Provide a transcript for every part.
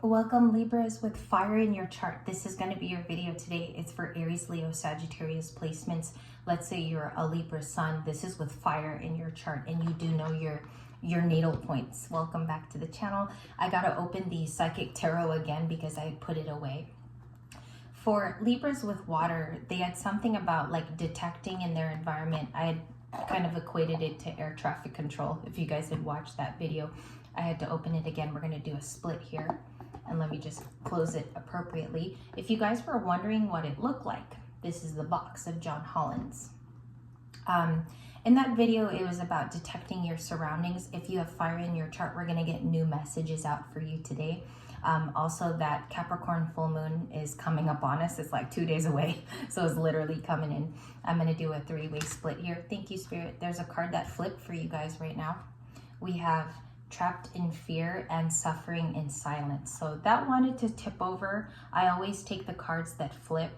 Welcome Libras with fire in your chart. This is going to be your video today. It's for Aries, Leo, Sagittarius placements. Let's say you're a Libra sun. This is with fire in your chart and you do know your natal points. Welcome back to the channel. I got to open the Psychic Tarot again because I put it away. For Libras with water, they had something about like detecting in their environment. I had kind of equated it to air traffic control. If you guys had watched that video, I had to open it again. We're going to do a split here. And let me just close it appropriately. If you guys were wondering what it looked like, this is the box of John Holland's. In that video, it was about detecting your surroundings. If you have fire in your chart, we're going to get new messages out for you today. Also, that Capricorn full moon is coming up on us. It's like 2 days away, so it's literally coming in. I'm going to do a three-way split here. Thank you, Spirit. There's a card that flipped for you guys right now. We have trapped in fear and suffering in silence. So that wanted to tip over. I always take the cards that flip.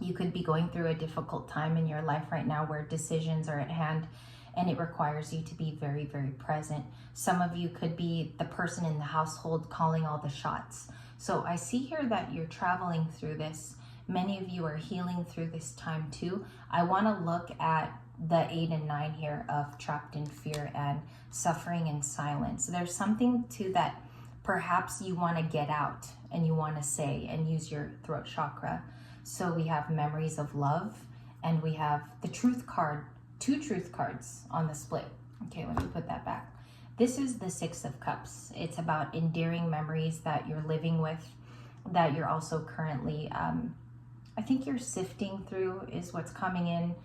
You could be going through a difficult time in your life right now where decisions are at hand and it requires you to be very, very present. Some of you could be the person in the household calling all the shots. So I see here that you're traveling through this. Many of you are healing through this time too. I want to look at the 8 and 9 here of trapped in fear and suffering in silence. There's something to that perhaps you want to get out and you want to say and use your throat chakra. So we have memories of love and we have the truth card, 2 truth cards on the split. Okay, let me put that back. This is the 6 of Cups. It's about endearing memories that you're living with, that you're also currently, I think you're sifting through is what's coming in.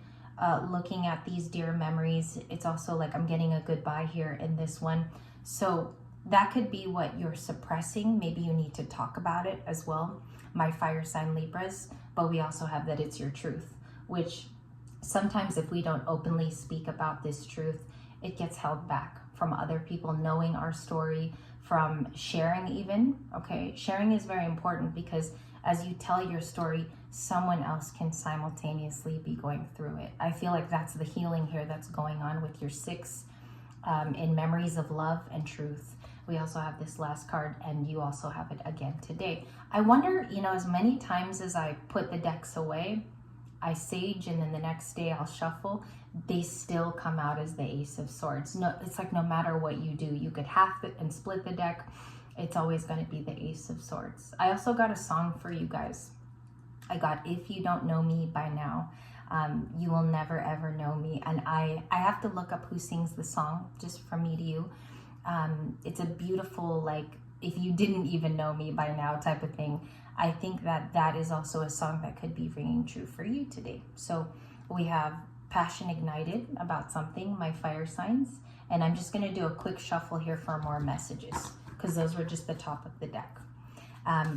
Looking at these dear memories, it's also like I'm getting a goodbye here in this one. So that could be what you're suppressing. Maybe you need to talk about it as well, my fire sign Libras. But we also have that it's your truth, which sometimes if we don't openly speak about this truth, it gets held back from other people knowing our story, from sharing even. Okay, sharing is very important because as you tell your story, someone else can simultaneously be going through it. I feel like that's the healing here that's going on with your 6 in memories of love and truth. We also have this last card and you also have it again today. I wonder, you know, as many times as I put the decks away, I sage and then the next day I'll shuffle, they still come out as the Ace of Swords. No, it's like no matter what you do, you could half it and split the deck. It's always going to be the Ace of Swords. I also got a song for you guys. I got If You Don't Know Me By Now, You Will Never Ever Know Me. And I have to look up who sings the song just from me to you. It's a beautiful, like, if you didn't even know me by now type of thing. I think that that is also a song that could be ringing true for you today. So we have passion ignited about something, my fire signs. And I'm just going to do a quick shuffle here for more messages, because those were just the top of the deck.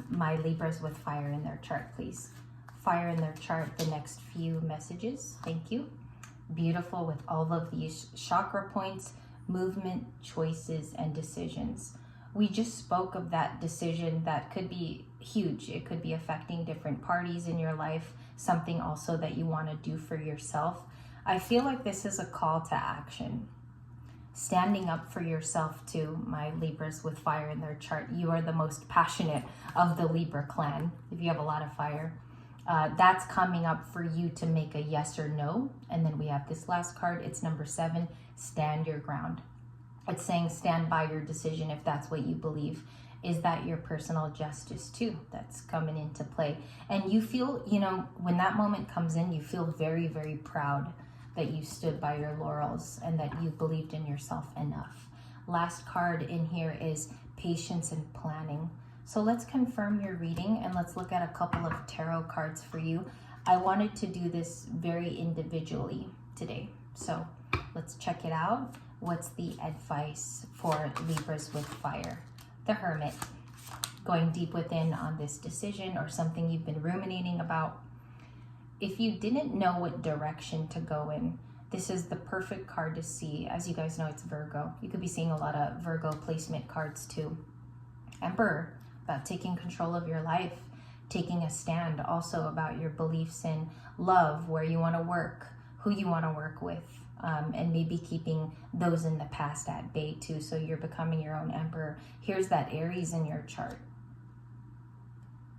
My Libras with fire in their chart, please. Fire in their chart, the next few messages. Thank you. Beautiful with all of these chakra points, movement, choices, and decisions. We just spoke of that decision that could be huge. It could be affecting different parties in your life, something also that you want to do for yourself. I feel like this is a call to action. Standing up for yourself too, my Libras with fire in their chart. You are the most passionate of the Libra clan, if you have a lot of fire. That's coming up for you to make a yes or no. And then we have this last card, it's number 7, stand your ground. It's saying stand by your decision if that's what you believe. Is that your personal justice too that's coming into play? And you feel, you know, when that moment comes in, you feel very, very proud that you stood by your laurels and that you believed in yourself enough. Last card in here is patience and planning. So let's confirm your reading and let's look at a couple of tarot cards for you. I wanted to do this very individually today. So let's check it out. What's the advice for Libras with fire? The Hermit. Going deep within on this decision or something you've been ruminating about. If you didn't know what direction to go in, this is the perfect card to see. As you guys know, it's Virgo. You could be seeing a lot of Virgo placement cards too. Emperor, about taking control of your life, taking a stand, also about your beliefs in love, where you want to work, who you want to work with, and maybe keeping those in the past at bay too. So you're becoming your own emperor. Here's that Aries in your chart.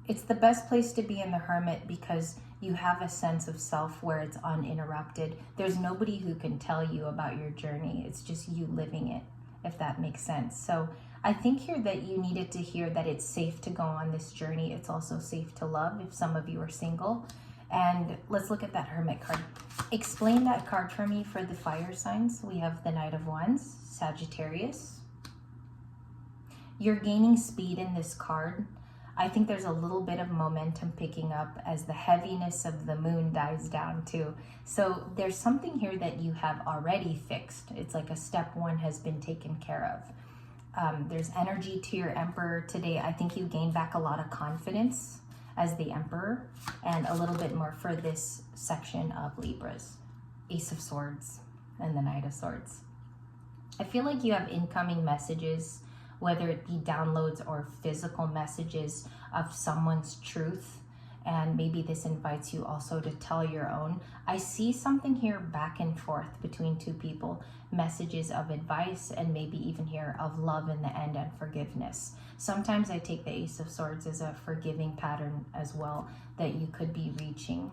It's the best place to be in the Hermit because you have a sense of self where it's uninterrupted. There's nobody who can tell you about your journey. It's just you living it, if that makes sense. So I think here that you needed to hear that it's safe to go on this journey. It's also safe to love if some of you are single. And let's look at that Hermit card. Explain that card for me for the fire signs. We have the Knight of Wands, Sagittarius. You're gaining speed in this card. I think there's a little bit of momentum picking up as the heaviness of the moon dies down too. So there's something here that you have already fixed. It's like a step one has been taken care of. There's energy to your Emperor today. I think you gain back a lot of confidence as the Emperor, and a little bit more for this section of Libras. Ace of Swords and the Knight of Swords. I feel like you have incoming messages, whether it be downloads or physical messages of someone's truth. And maybe this invites you also to tell your own. I see something here back and forth between two people, messages of advice and maybe even here of love in the end and forgiveness. Sometimes I take the Ace of Swords as a forgiving pattern as well that you could be reaching.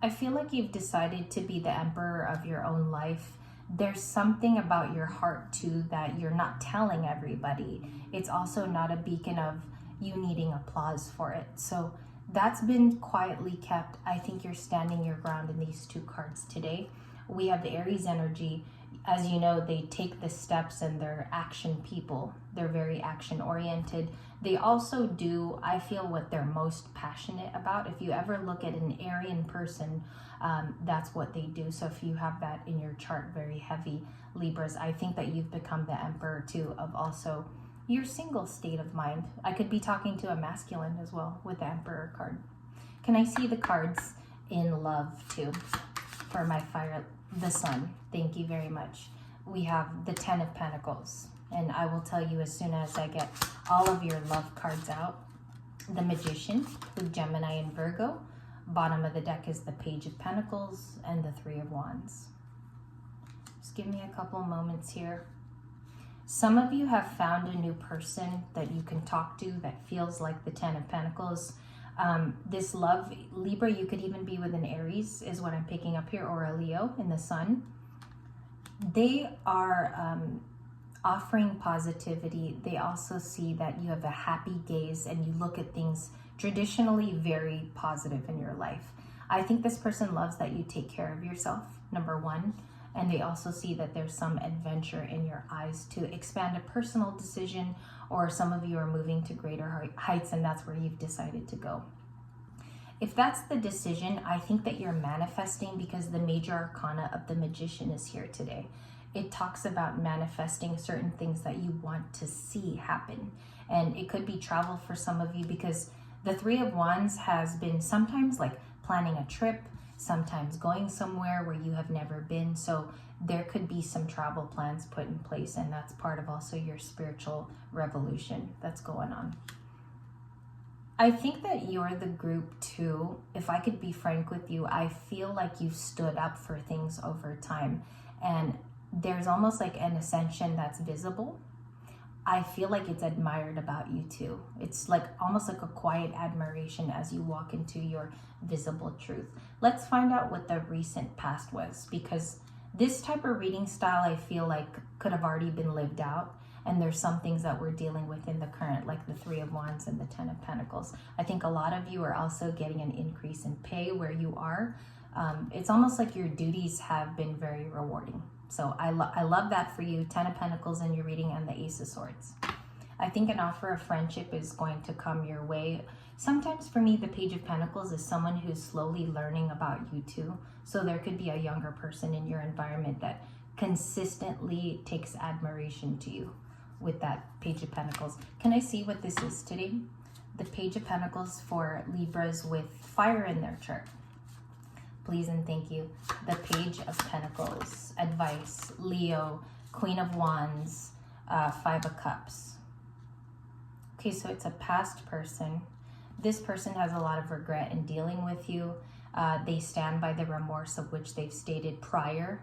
I feel like you've decided to be the emperor of your own life. There's something about your heart too that you're not telling everybody. It's also not a beacon of you needing applause for it. So that's been quietly kept. I think you're standing your ground in these two cards today. We have the Aries energy. As you know, they take the steps and they're action people. They're very action oriented. They also do, I feel, what they're most passionate about. If you ever look at an Aryan person, that's what they do. So if you have that in your chart, very heavy Libras, I think that you've become the emperor too of also your single state of mind. I could be talking to a masculine as well with the Emperor card. Can I see the cards in love too for my fire, the Sun? Thank you very much. We have the Ten of Pentacles, and I will tell you as soon as I get all of your love cards out. The Magician with Gemini and Virgo. Bottom of the deck is the Page of Pentacles and the Three of Wands. Just give me a couple moments here. Some of you have found a new person that you can talk to that feels like the Ten of Pentacles. This love, Libra, you could even be with an Aries is what I'm picking up here, or a Leo in the Sun. They are offering positivity. They also see that you have a happy gaze and you look at things traditionally very positive in your life. I think this person loves that you take care of yourself, number one. And they also see that there's some adventure in your eyes to expand a personal decision, or some of you are moving to greater heights and that's where you've decided to go. If that's the decision, I think that you're manifesting because the major arcana of the Magician is here today. It talks about manifesting certain things that you want to see happen. And it could be travel for some of you because the Three of Wands has been sometimes like planning a trip, sometimes going somewhere where you have never been. So there could be some travel plans put in place, and that's part of also your spiritual revolution that's going on. I think that you're the group too. If I could be frank with you, I feel like you've stood up for things over time, and there's almost like an ascension that's visible. I feel like it's admired about you too. It's like almost like a quiet admiration as you walk into your visible truth. Let's find out what the recent past was, because this type of reading style I feel like could have already been lived out, and there's some things that we're dealing with in the current, like the Three of Wands and the Ten of Pentacles. I think a lot of you are also getting an increase in pay where you are. It's almost like your duties have been very rewarding. So I love that for you. Ten of Pentacles in your reading and the Ace of Swords. I think an offer of friendship is going to come your way. Sometimes for me, the Page of Pentacles is someone who's slowly learning about you too. So there could be a younger person in your environment that consistently takes admiration to you with that Page of Pentacles. Can I see what this is today? The Page of Pentacles for Libras with fire in their chart. Please and thank you. The Page of Pentacles, advice, Leo, Queen of Wands, Five of Cups. Okay, so it's a past person. This person has a lot of regret in dealing with you. They stand by the remorse of which they've stated prior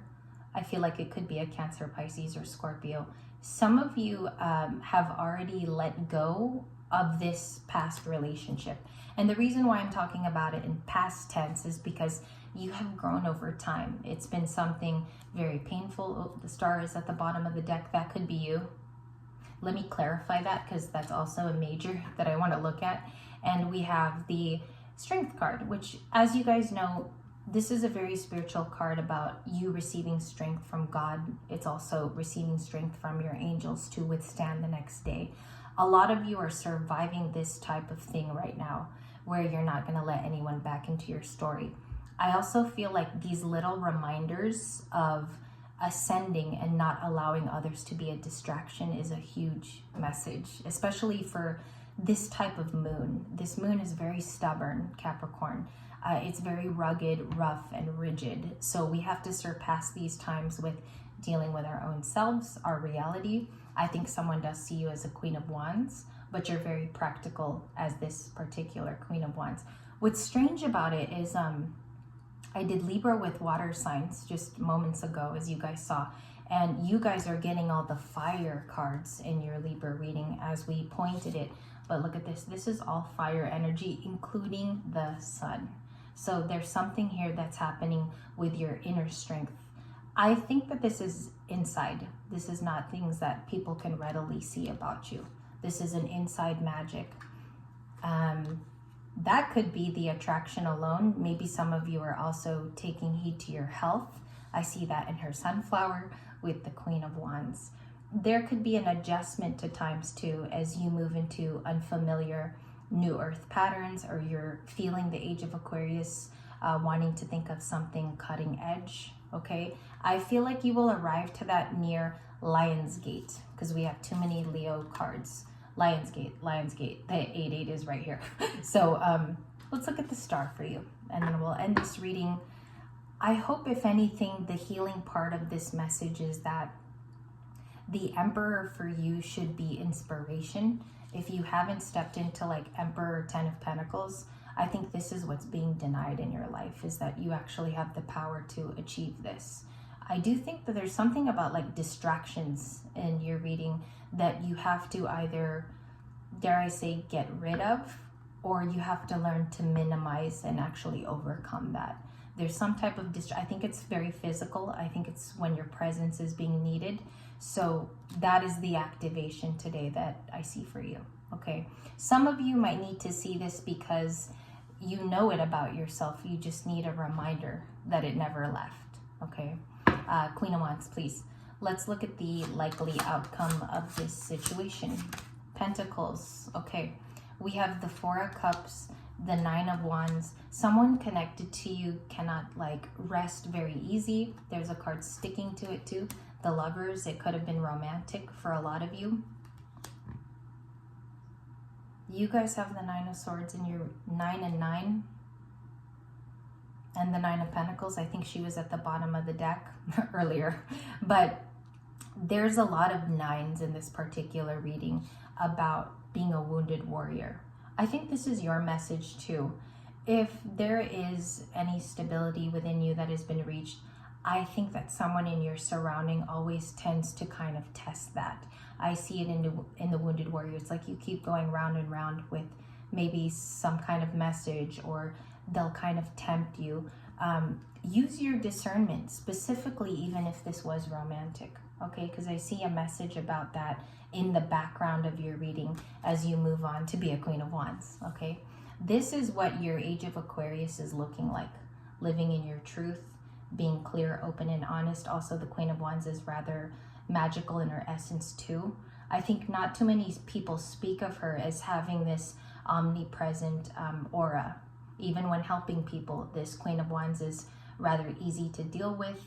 I feel like it could be a Cancer, Pisces, or Scorpio. Some of you have already let go of this past relationship. And the reason why I'm talking about it in past tense is because you have grown over time. It's been something very painful. Oh, the star is at the bottom of the deck. That could be you. Let me clarify that, because that's also a major that I want to look at. And we have the Strength card, which, as you guys know, this is a very spiritual card about you receiving strength from God. It's also receiving strength from your angels to withstand the next day. A lot of you are surviving this type of thing right now, where you're not going to let anyone back into your story. I also feel like these little reminders of ascending and not allowing others to be a distraction is a huge message, especially for this type of moon. This moon is very stubborn, Capricorn. It's very rugged, rough, and rigid. So we have to surpass these times with dealing with our own selves, our reality. I think someone does see you as a Queen of Wands, but you're very practical as this particular Queen of Wands. What's strange about it is I did Libra with water signs just moments ago, as you guys saw. And you guys are getting all the fire cards in your Libra reading as we pointed it. But look at this. This is all fire energy, including the sun. So there's something here that's happening with your inner strength. I think that this is inside. This is not things that people can readily see about you. This is an inside magic. That could be the attraction alone. Maybe some of you are also taking heed to your health. I see that in her sunflower with the Queen of Wands. There could be an adjustment to times too, as you move into unfamiliar new earth patterns, or you're feeling the age of Aquarius, wanting to think of something cutting edge. Okay, I feel like you will arrive to that near Lionsgate, because we have too many Leo cards. Lionsgate, the 8-8 is right here. So let's look at the star for you, and then we'll end this reading. I hope, if anything, the healing part of this message is that the Emperor for you should be inspiration. If you haven't stepped into like Emperor, 10 of Pentacles, I think this is what's being denied in your life, is that you actually have the power to achieve this. I do think that there's something about like distractions in your reading that you have to either, dare I say, get rid of, or you have to learn to minimize and actually overcome that. There's some type of I think it's very physical. I think it's when your presence is being needed. So that is the activation today that I see for you. Okay. Some of you might need to see this because you know it about yourself. You just need a reminder that it never left. Okay. Queen of Wands, please. Let's look at the likely outcome of this situation. Pentacles. Okay. We have the 4 of Cups, the 9 of Wands. Someone connected to you cannot like rest very easy. There's a card sticking to it too. The Lovers. It could have been romantic for a lot of you. You guys have the 9 of Swords in your 9 and 9. And the 9 of Pentacles. I think she was at the bottom of the deck earlier. But there's a lot of 9s in this particular reading about being a wounded warrior. I think this is your message too. If there is any stability within you that has been reached, I think that someone in your surrounding always tends to kind of test that. I see it in the wounded warrior. It's like you keep going round and round with maybe some kind of message, or they'll kind of tempt you. Use your discernment, specifically even if this was romantic. Okay, because I see a message about that in the background of your reading as you move on to be a Queen of Wands. Okay, this is what your age of Aquarius is looking like. Living in your truth, being clear, open, and honest. Also, the Queen of Wands is rather magical in her essence too. I think not too many people speak of her as having this omnipresent aura. Even when helping people, this Queen of Wands is rather easy to deal with,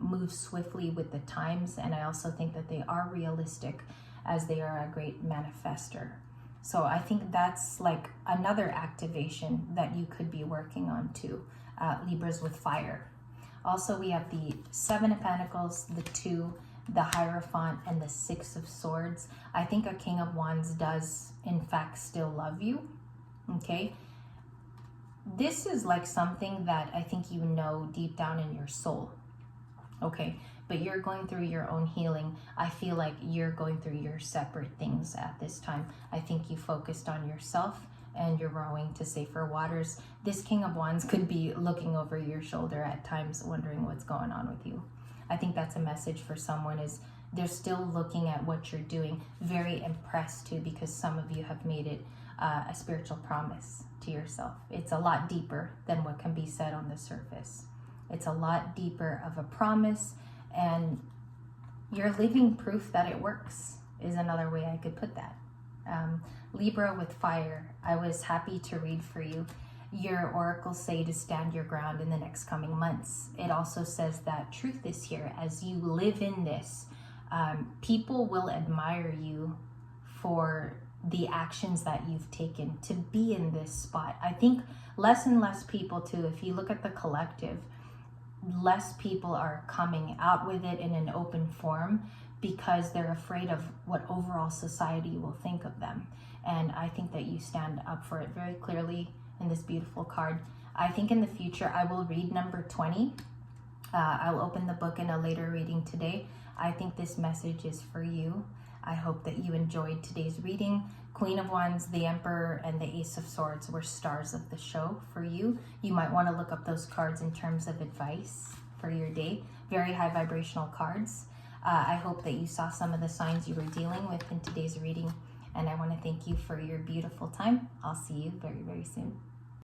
moves swiftly with the times, and I also think that they are realistic, as they are a great manifester. So I think that's like another activation that you could be working on too. Libras with fire. Also, we have the 7 of Pentacles, the 2, the Hierophant, and the 6 of Swords. I think a King of Wands does, in fact, still love you. Okay. This is like something that I think you know deep down in your soul. Okay. but you're going through your own healing. I feel like you're going through your separate things at this time. I think you focused on yourself and you're rowing to safer waters. This King of Wands could be looking over your shoulder at times, wondering what's going on with you. I think that's a message for someone, is they're still looking at what you're doing, very impressed too, because some of you have made it a spiritual promise to yourself. It's a lot deeper than what can be said on the surface. It's a lot deeper of a promise, and you're living proof that it works, is another way I could put that. Libra with fire, I was happy to read for you. Your oracles say to stand your ground in the next coming months. It also says that truth is here. As you live in this, people will admire you for the actions that you've taken to be in this spot. I think less and less people too, if you look at the collective, less people are coming out with it in an open form because they're afraid of what overall society will think of them. And I think that you stand up for it very clearly in this beautiful card. I think in the future I will read number 20. I'll open the book in a later reading today. I think this message is for you. I hope that you enjoyed today's reading. Queen of Wands, the Emperor, and the Ace of Swords were stars of the show for you. You might want to look up those cards in terms of advice for your day. Very high vibrational cards. I hope that you saw some of the signs you were dealing with in today's reading. And I want to thank you for your beautiful time. I'll see you very, very soon.